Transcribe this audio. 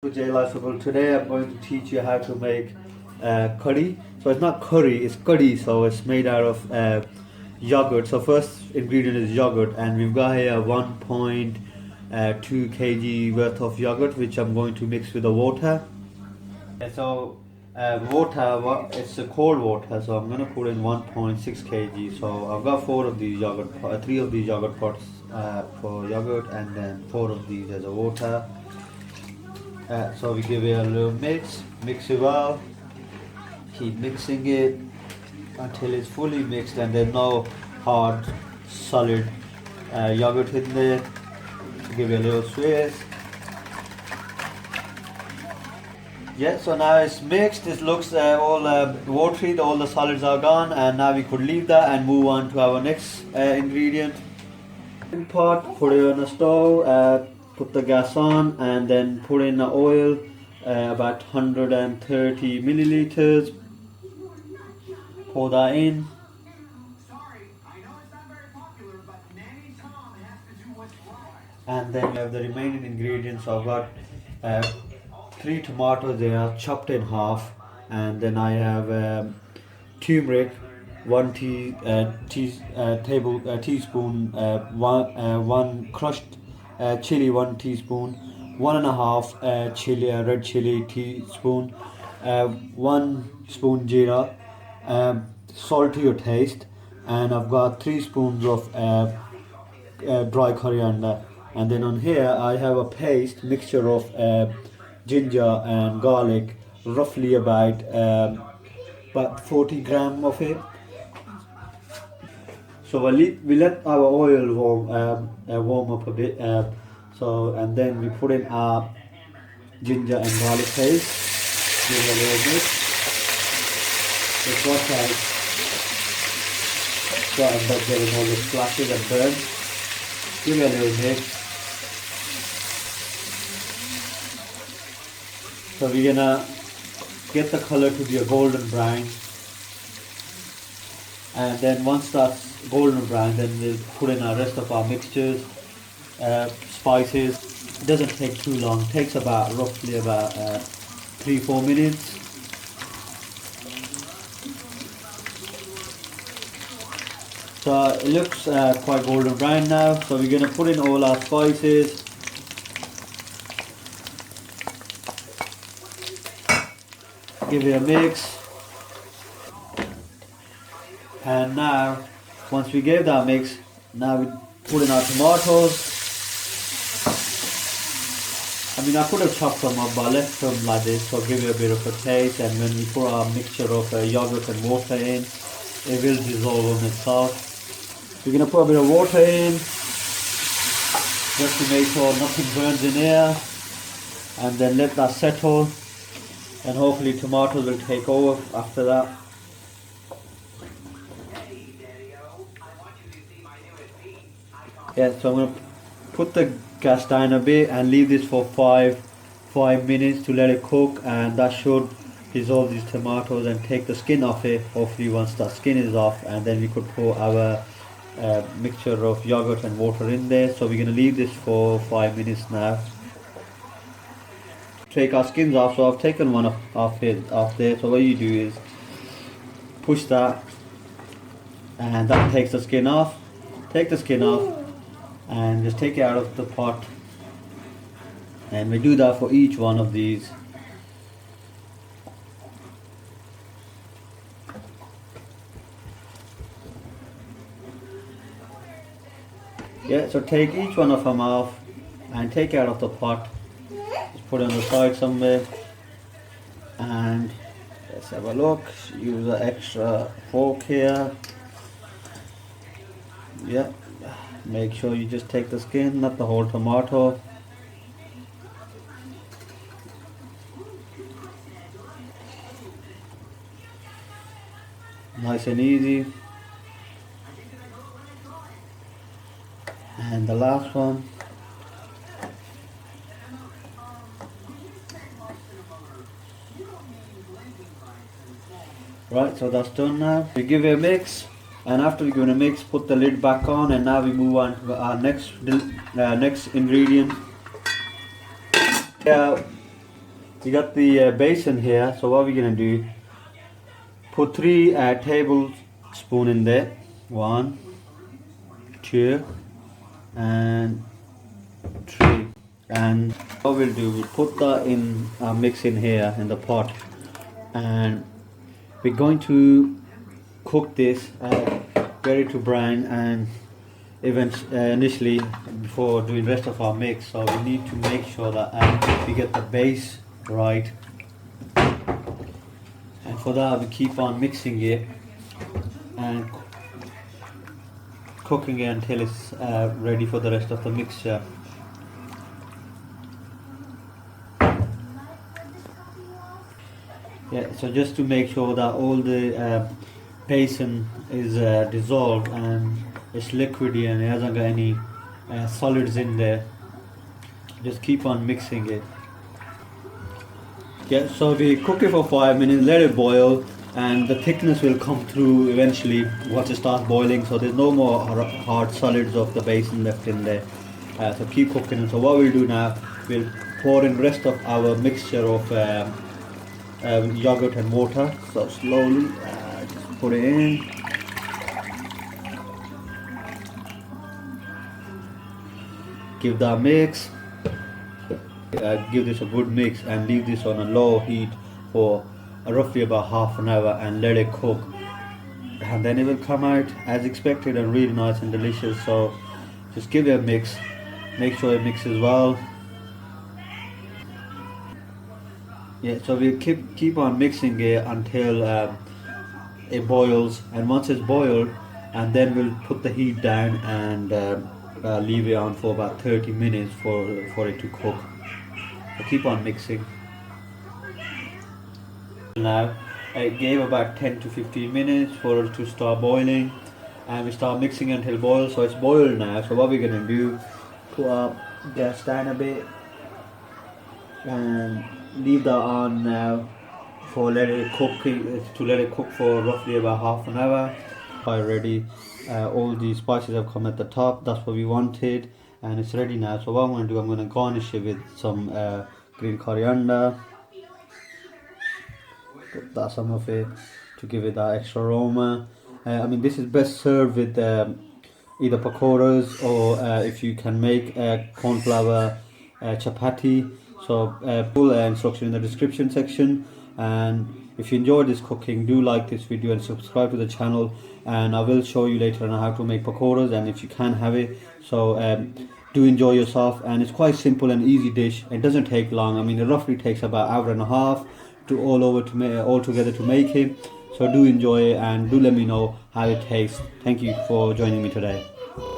Today I'm going to teach you how to make curry. So it's not curry, it's curry. So it's made out of yogurt. So first ingredient is yogurt, and we've got here 1.2 kg worth of yogurt, which I'm going to mix with the water. It's a cold water, so I'm going to put in 1.6 kg. So I've got three of these yogurt pots for yogurt, and then four of these as a water. So we give it a little mix it well, keep mixing it until it's fully mixed and there's no hard solid yogurt in there. Give it a little swirl. Yeah, so now it's mixed, it looks all watery, all the solids are gone, and now we could leave that and move on to our next ingredient. Pot, put it on the stove, put the gas on, and then put in the oil, about 130 milliliters. Pour that in. And then we have the remaining ingredients. I've got 3 tomatoes, they are chopped in half, and then I have turmeric, 1 teaspoon, one crushed chilli, 1 teaspoon, 1.5 chilli, red chilli teaspoon, 1 spoon Zeera, salt to your taste, and I've got 3 spoons of dry coriander. And then on here I have a paste mixture of ginger and garlic, roughly about 40 gram of it. So we let our oil warm up a bit. And then we put in our ginger and garlic paste. Give it a little bit. Just watch out. So end up getting all the splashes and burns. Give it a little mix. So we're gonna get the color to be a golden brown, and then once that's golden brown, then we'll put in our rest of our mixtures, spices. It doesn't take too long, it takes roughly about 3-4 minutes. So it looks quite golden brown now, so we're going to put in all our spices. Give it a mix, and now once we gave that mix, now we put in our tomatoes. I could have chopped them up, but I left them like this, so give it a bit of a taste. And when we put our mixture of yogurt and water in, it will dissolve on itself. We're going to put a bit of water in just to make sure nothing burns in here, and then let that settle. And hopefully tomatoes will take over after that. Yeah, so I'm going to put the gas down a bit and leave this for 5 minutes to let it cook, and that should dissolve these tomatoes and take the skin off it. Hopefully once the skin is off, and then we could put our mixture of yogurt and water in there. So we're going to leave this for 5 minutes now. Take our skins off, so I've taken one off there. So what you do is push that, and that takes the skin off. Take the skin off and just take it out of the pot, and we do that for each one of these. Yeah, so take each one of them off and take it out of the pot. Just put it on the side somewhere, and let's have a look. Use an extra fork here. Yeah, make sure you just take the skin, not the whole tomato. Nice and easy. And the last one. Right, so that's done now. We give it a mix, and after we're going to mix, put the lid back on, and now we move on to our next ingredient. We got the basin here, so what we're gonna do, put 3 tablespoons in there. 1, 2 and 3. And what we'll do, we'll put that in our mix in here in the pot, and we're going to cook this ready to brine, and initially before doing rest of our mix, so we need to make sure that we get the base right, and for that we keep on mixing it and cooking it until it's ready for the rest of the mixture. Yeah, so just to make sure that all the basin is dissolved and it's liquidy and it hasn't got any solids in there, just keep on mixing it. Yeah, so we cook it for 5 minutes, let it boil, and the thickness will come through eventually once it starts boiling, so there's no more hard solids of the basin left in there. So keep cooking. And so what we'll do now, we'll pour in rest of our mixture of yogurt and water. So slowly just put it in. Give that mix. Give this a good mix and leave this on a low heat for roughly about half an hour and let it cook, and then it will come out as expected and really nice and delicious. So just give it a mix, make sure it mixes well. Yeah, so we keep on mixing it until it boils, and once it's boiled, and then we'll put the heat down and leave it on for about 30 minutes for it to cook. So keep on mixing. Now it gave about 10 to 15 minutes for it to start boiling, and we start mixing until it boils. So it's boiled now, so what we're gonna do, put our gas down a bit and leave that on now for let it cook for roughly about half an hour. Quite ready. All the spices have come at the top, that's what we wanted, and it's ready now. So what I'm going to do, I'm going to garnish it with some green coriander. Put that, some of it, to give it that extra aroma. I mean, this is best served with either pakoras, or if you can make corn flour chapati. So full instruction in the description section. And if you enjoyed this cooking, do like this video and subscribe to the channel, and I will show you later on how to make pakoras and if you can have it. So do enjoy yourself, and it's quite simple and easy dish. It doesn't take long. I mean, it roughly takes about an hour and a half to all together to make it. So do enjoy it and do let me know how it tastes. Thank you for joining me today.